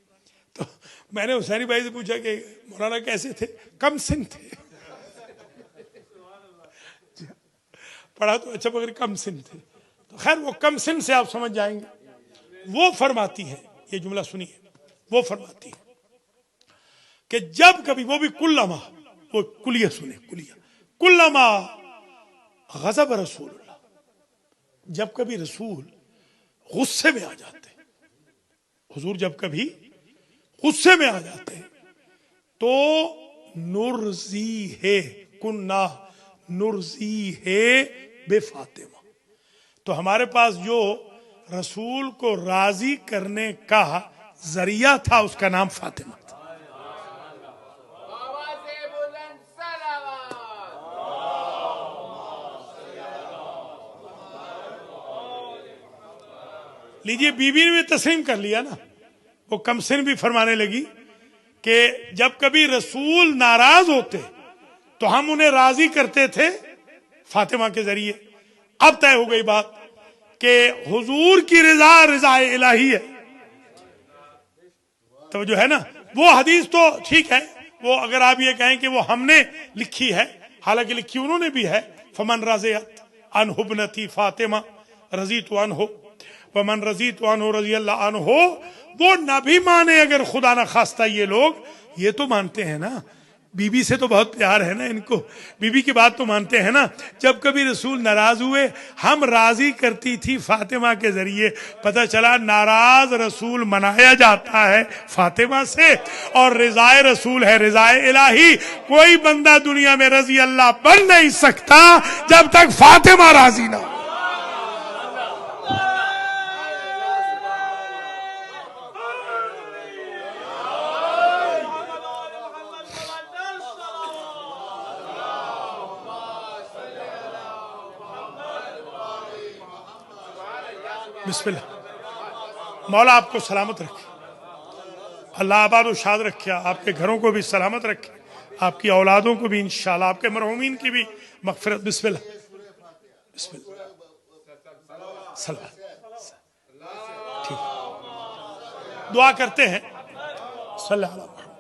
تو میں نے حسینی بھائی سے پوچھا کہ مولانا کیسے تھے؟ کم سن تھے. پڑھا تو اچھا مگر کم سن تھے. تو خیر وہ کم سن سے آپ سمجھ جائیں گے. وہ فرماتی ہے، یہ جملہ سنیے، وہ فرماتی ہے کہ جب کبھی، وہ بھی کلما، وہ کلیہ سنے، کلیہ، کلما غضب رسول اللہ، جب کبھی رسول غصے میں آ جاتے، حضور جب کبھی غصے میں آ جاتے تو نرزی ہے، کنہ نرزی ہے بے فاطمہ، تو ہمارے پاس جو رسول کو راضی کرنے کا ذریعہ تھا اس کا نام فاطمہ تھا. لیجئے بی بی نے تسلیم کر لیا نا. وہ کم سن بھی فرمانے لگی کہ جب کبھی رسول ناراض ہوتے تو ہم انہیں راضی کرتے تھے فاطمہ کے ذریعے. اب طے ہو گئی بات کہ حضور کی رضا رضا الہی ہے. تو جو ہے نا وہ حدیث تو ٹھیک ہے، وہ اگر آپ یہ کہیں کہ وہ ہم نے لکھی ہے، حالانکہ لکھی انہوں نے بھی ہے. فمن رضیت عنہ ابنتی فاطمہ رضیت عنہ ومن رضیت عنہ رضی اللہ عنہ. وہ نہ بھی مانے اگر خدا نہ خواستہ یہ لوگ، یہ تو مانتے ہیں نا، بی بی سے تو بہت پیار ہے نا ان کو، بی بی کی بات تو مانتے ہیں نا. جب کبھی رسول ناراض ہوئے ہم راضی کرتی تھی فاطمہ کے ذریعے. پتہ چلا ناراض رسول منایا جاتا ہے فاطمہ سے، اور رضائے رسول ہے رضائے الہی. کوئی بندہ دنیا میں رضی اللہ بن نہیں سکتا جب تک فاطمہ راضی نہ ہو. بسم اللہ. مولا آپ کو سلامت رکھے, اللہ آباد و شاد رکھے, آپ کے گھروں کو بھی سلامت رکھے, آپ کی اولادوں کو بھی انشاءاللہ, آپ کے مرحومین کی بھی مغفرت. بسم اللہ. بسم اللہ. سلام. ٹھیک, دعا کرتے ہیں صلی اللہ علیہ وسلم,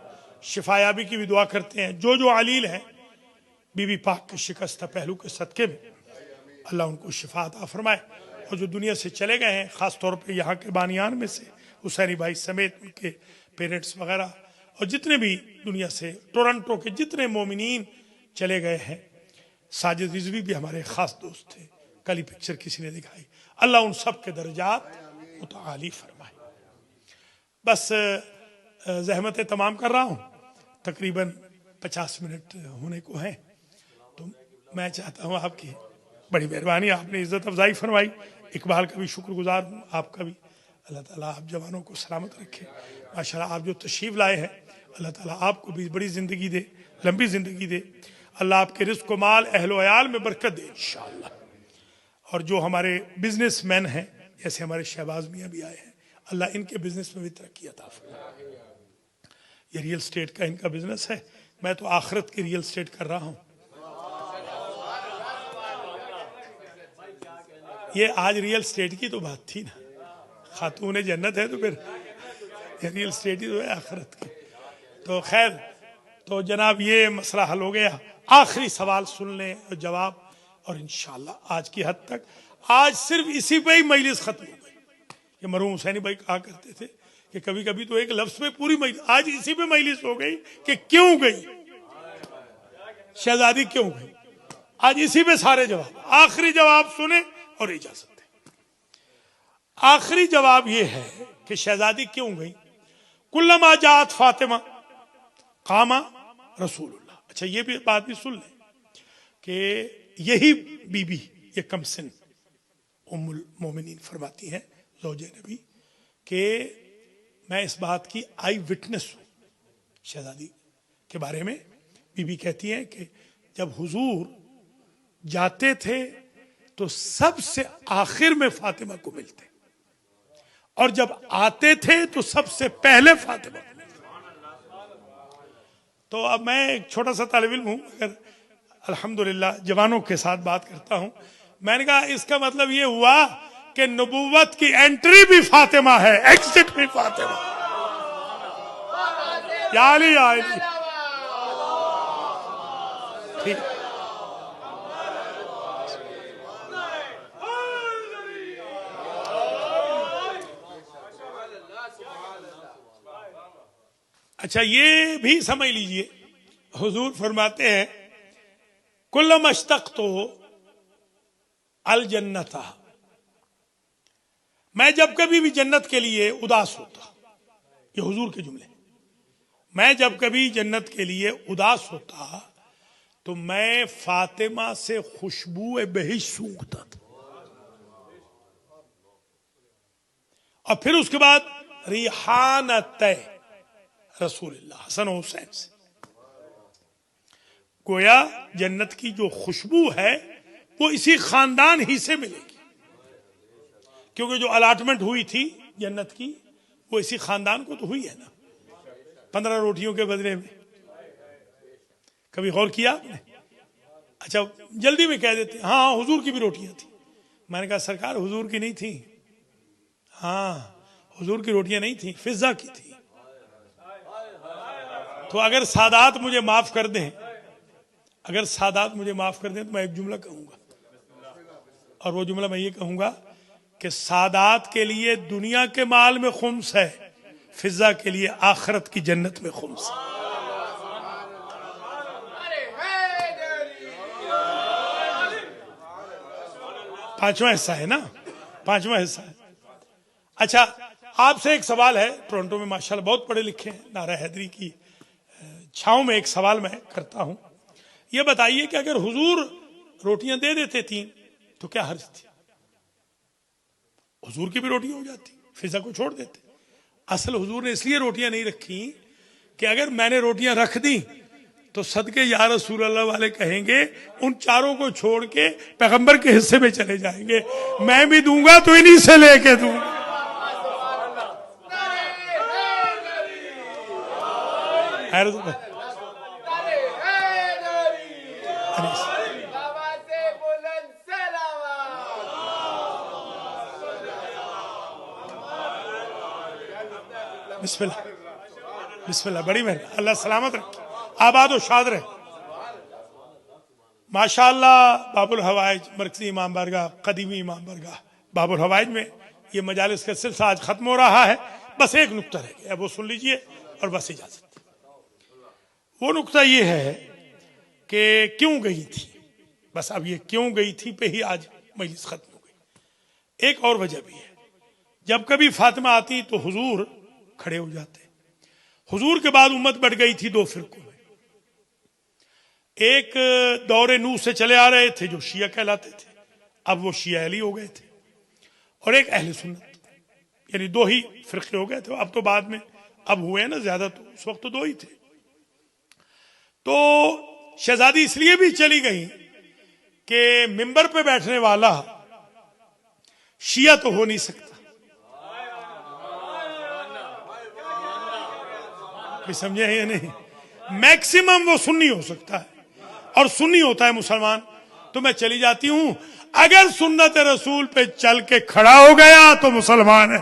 شفا یابی کی بھی دعا کرتے ہیں. جو علیل ہیں بی بی پاک کے شکستہ پہلو کے صدقے میں اللہ ان کو شفا عطا فرمائے, اور جو دنیا سے چلے گئے ہیں خاص طور پہ یہاں کے بانیان میں سے حسینی بھائی سمیت ان کے پیرنٹس وغیرہ, اور جتنے بھی دنیا سے ٹورنٹو کے جتنے مومنین چلے گئے ہیں. ساجد رضوی بھی ہمارے خاص دوست تھے, کل ہی پکچر کسی نے دکھائی. اللہ ان سب کے درجات متعالی فرمائے. بس زحمتیں تمام کر رہا ہوں, تقریباً 50 منٹ ہونے کو ہیں, تو میں چاہتا ہوں آپ کی بڑی مہربانی, آپ نے عزت افزائی فرمائی. اقبال کا بھی شکر گزار ہوں, آپ کا بھی. اللہ تعالیٰ آپ جوانوں کو سلامت رکھے. ماشاءاللہ آپ جو تشریف لائے ہیں, اللہ تعالیٰ آپ کو بھی بڑی زندگی دے, لمبی زندگی دے. اللہ آپ کے رزق و مال, اہل و عیال میں برکت دے انشاءاللہ. اور جو ہمارے بزنس مین ہیں, جیسے ہمارے شہباز میاں بھی آئے ہیں, اللہ ان کے بزنس میں بھی ترقی عطا فرمائے. یہ ریئل اسٹیٹ کا ان کا بزنس ہے, میں تو آخرت کی ریئل اسٹیٹ کر رہا ہوں. یہ آج ریئل اسٹیٹ کی تو بات تھی نا, خاتون جنت ہے تو پھر یہ ریئل اسٹیٹ ہی تو ہے آخرت کی. تو خیر, تو جناب یہ مسئلہ حل ہو گیا. آخری سوال سن لیں اور جواب, اور انشاءاللہ آج کی حد تک, آج صرف اسی پہ ہی مجلس ختم ہو گئی. کہ مرحوم حسینی بھائی کہا کرتے تھے کہ کبھی کبھی تو ایک لفظ پہ پوری مجلس, آج اسی پہ مجلس ہو گئی کہ کیوں گئی شہزادی, کیوں گئی. آج اسی پہ سارے جواب, آخری جواب سنیں اور اجازت دیں. آخری جواب یہ ہے کہ شہزادی کیوں گئی. کلما جات فاطمہ قاما رسول اللہ. اچھا یہ بھی بات بھی سن لیں کہ یہی بی بی, یہ کم سن ام المومنین فرماتی ہیں, زوج نبی, کہ میں اس بات کی آئی وٹنس ہوں شہزادی کے بارے میں. بی بی کہتی ہیں کہ جب حضور جاتے تھے تو سب سے آخر میں فاطمہ کو ملتے, اور جب آتے تھے تو سب سے پہلے فاطمہ کو ملتے. تو اب میں ایک چھوٹا سا طالب علم ہوں, مگر الحمدللہ جوانوں کے ساتھ بات کرتا ہوں. میں نے کہا اس کا مطلب یہ ہوا کہ نبوت کی انٹری بھی فاطمہ ہے, ایکسٹ بھی فاطمہ. یا علی یا علی. ٹھیک, اچھا یہ بھی سمجھ لیجئے. حضور فرماتے ہیں کلما اشتقت الجنت, میں جب کبھی بھی جنت کے لیے اداس ہوتا, یہ حضور کے جملے, میں جب کبھی جنت کے لیے اداس ہوتا تو میں فاطمہ سے خوشبو بہشت سونگھتا تھا, اور پھر اس کے بعد ریحانت رسول اللہ حسن و حسین سے. گویا جنت کی جو خوشبو ہے وہ اسی خاندان ہی سے ملے گی, کیونکہ جو الاٹمنٹ ہوئی تھی جنت کی وہ اسی خاندان کو تو ہوئی ہے نا, 15 روٹیوں کے بدلے میں. کبھی غور کیا آپ نے؟ اچھا جلدی میں کہہ دیتے ہاں حضور کی بھی روٹیاں تھیں. میں نے کہا سرکار حضور کی نہیں تھی, ہاں حضور کی روٹیاں نہیں تھیں, فضا کی تھی. تو اگر سادات مجھے معاف کر دیں, اگر سادات مجھے معاف کر دیں تو میں ایک جملہ کہوں گا, اور وہ جملہ میں یہ کہوں گا کہ سادات کے لیے دنیا کے مال میں خمس ہے, فضا کے لیے آخرت کی جنت میں خمس ہے. پانچواں حصہ ہے نا, پانچواں حصہ ہے. اچھا آپ سے ایک سوال ہے, ٹورنٹو میں ماشاءاللہ بہت پڑھے لکھے ہیں, نعرہ حیدری کی چھاؤں میں ایک سوال میں کرتا ہوں. یہ بتائیے کہ اگر حضور روٹیاں دے دیتے تھیں تو کیا حرج تھی؟ حضور کی بھی روٹیاں ہو جاتی, فضا کو چھوڑ دیتے. اصل حضور نے اس لیے روٹیاں نہیں رکھی کہ اگر میں نے روٹیاں رکھ دی تو صدقے یا رسول اللہ والے کہیں گے ان چاروں کو چھوڑ کے پیغمبر کے حصے میں چلے جائیں گے. میں بھی دوں گا تو انہی سے لے کے دوں گا. بسم اللہ بسم اللہ. بڑی مہربانی. اللہ سلامت رکھے, آباد و شاد رہے. ماشاء اللہ باب الحوائج مرکزی امام بارگاہ, قدیمی امام بارگاہ باب الحوائج میں یہ مجالس کا سلسلہ آج ختم ہو رہا ہے. بس ایک نقطہ رہ گیا, وہ سن لیجئے اور بس اجازت. وہ نقطہ یہ ہے کہ کیوں گئی تھی. بس اب یہ کیوں گئی تھی پہ ہی آج مجلس ختم ہو گئی. ایک اور وجہ بھی ہے. جب کبھی فاطمہ آتی تو حضور کھڑے ہو جاتے. حضور کے بعد امت بڑھ گئی تھی دو فرقوں میں. ایک دور نو سے چلے آ رہے تھے جو شیعہ کہلاتے تھے, اب وہ شیعہ علی ہو گئے تھے. اور ایک اہل سنت, یعنی دو ہی فرقے ہو گئے تھے. اب تو بعد میں اب ہوئے ہیں نا زیادہ, تو اس وقت تو دو ہی تھے. تو شہزادی اس لیے بھی چلی گئی کہ منبر پہ بیٹھنے والا شیعہ تو ہو نہیں سکتا. سمجھے یا نہیں؟ میکسیمم وہ سنی ہو سکتا ہے, اور سنی ہوتا ہے مسلمان. تو میں چلی جاتی ہوں, اگر سنت رسول پہ چل کے کھڑا ہو گیا تو مسلمان ہے.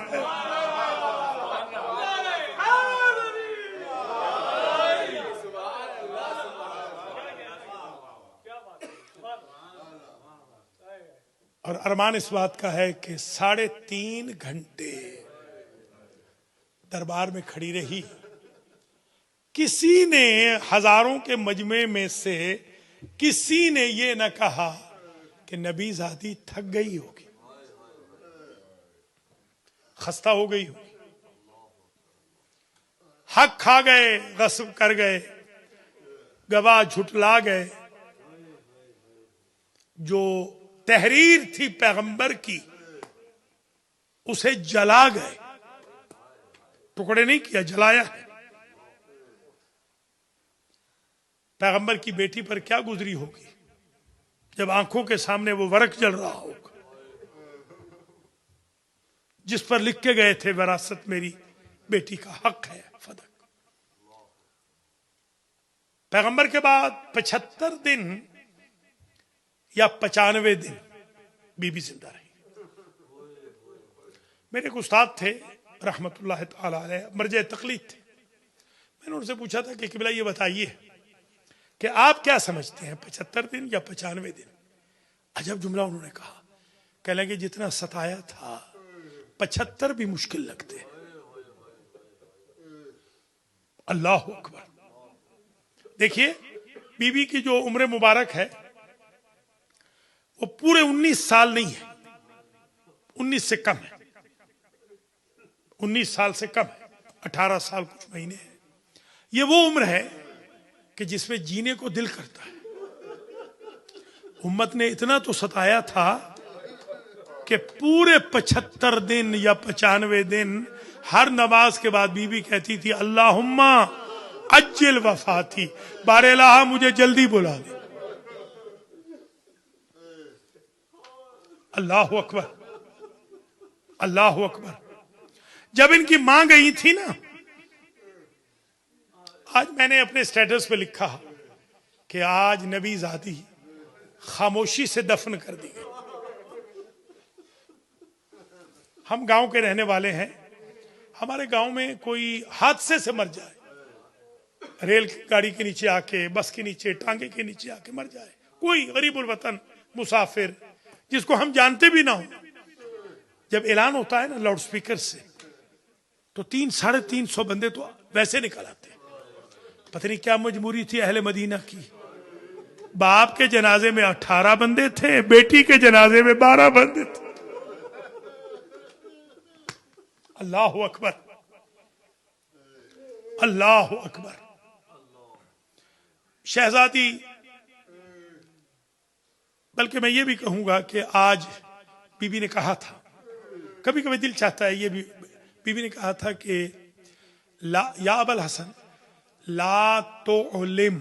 اور ارمان اس بات کا ہے کہ 3.5 گھنٹے دربار میں کھڑی رہی. کسی نے ہزاروں کے مجمع میں سے کسی نے یہ نہ کہا کہ نبی زادی تھک گئی ہوگی, خستہ ہو گئی ہوگی, حق کھا گئے, غصب کر گئے, گواہ جھٹلا گئے. جو تحریر تھی پیغمبر کی اسے جلا گئے, ٹکڑے نہیں کیا, جلایا ہے. پیغمبر کی بیٹی پر کیا گزری ہوگی جب آنکھوں کے سامنے وہ ورق جل رہا ہوگا جس پر لکھ کے گئے تھے وراثت میری بیٹی کا حق ہے فدق. پیغمبر کے بعد 75 دن یا 95 دن بی بی زندہ رہی. میرے ایک استاد تھے رحمت اللہ تعالی علیہ, مرجع تقلید تھے. میں نے ان سے پوچھا تھا کہ قبلہ یہ بتائیے کہ آپ کیا سمجھتے ہیں 75 دن یا 95 دن؟ عجب جملہ انہوں نے کہا. کہنے لگے جتنا ستایا تھا 75 بھی مشکل لگتے. اللہ اکبر. دیکھیے بی بی کی جو عمر مبارک ہے وہ پورے 19 سال نہیں ہے, 19 سے کم ہے, 19 سال سے کم ہے, 18 سال کچھ مہینے ہے. یہ وہ عمر ہے کہ جس میں جینے کو دل کرتا ہے. امت نے اتنا تو ستایا تھا کہ پورے 75 دن یا 95 دن ہر نماز کے بعد بی بی کہتی تھی اللہم عجل وفاتی, بار الہ مجھے جلدی بلا دے. اللہ اکبر, اللہ اکبر. جب ان کی ماں گئی تھی نا, آج میں نے اپنے سٹیٹس پہ لکھا کہ آج نبی زادی خاموشی سے دفن کر دی گئی. ہم گاؤں کے رہنے والے ہیں. ہمارے گاؤں میں کوئی حادثے سے مر جائے, ریل گاڑی کے نیچے آ کے, بس کے نیچے, ٹانگے کے نیچے آ کے مر جائے, کوئی غریب الوطن مسافر جس کو ہم جانتے بھی نہ ہوں, جب اعلان ہوتا ہے نا لاؤڈ سپیکر سے تو 300-350 بندے تو ویسے نکل آتے. پتہ نہیں کیا مجبوری تھی اہل مدینہ کی. باپ کے جنازے میں 18 بندے تھے, بیٹی کے جنازے میں 12 بندے تھے. اللہ اکبر, اللہ اکبر. شہزادی, بلکہ میں یہ بھی کہوں گا کہ آج بی بی نے کہا تھا, کبھی کبھی دل چاہتا ہے, یہ بھی بی بی نے کہا تھا کہ لا یا ابا الحسن لا تعلم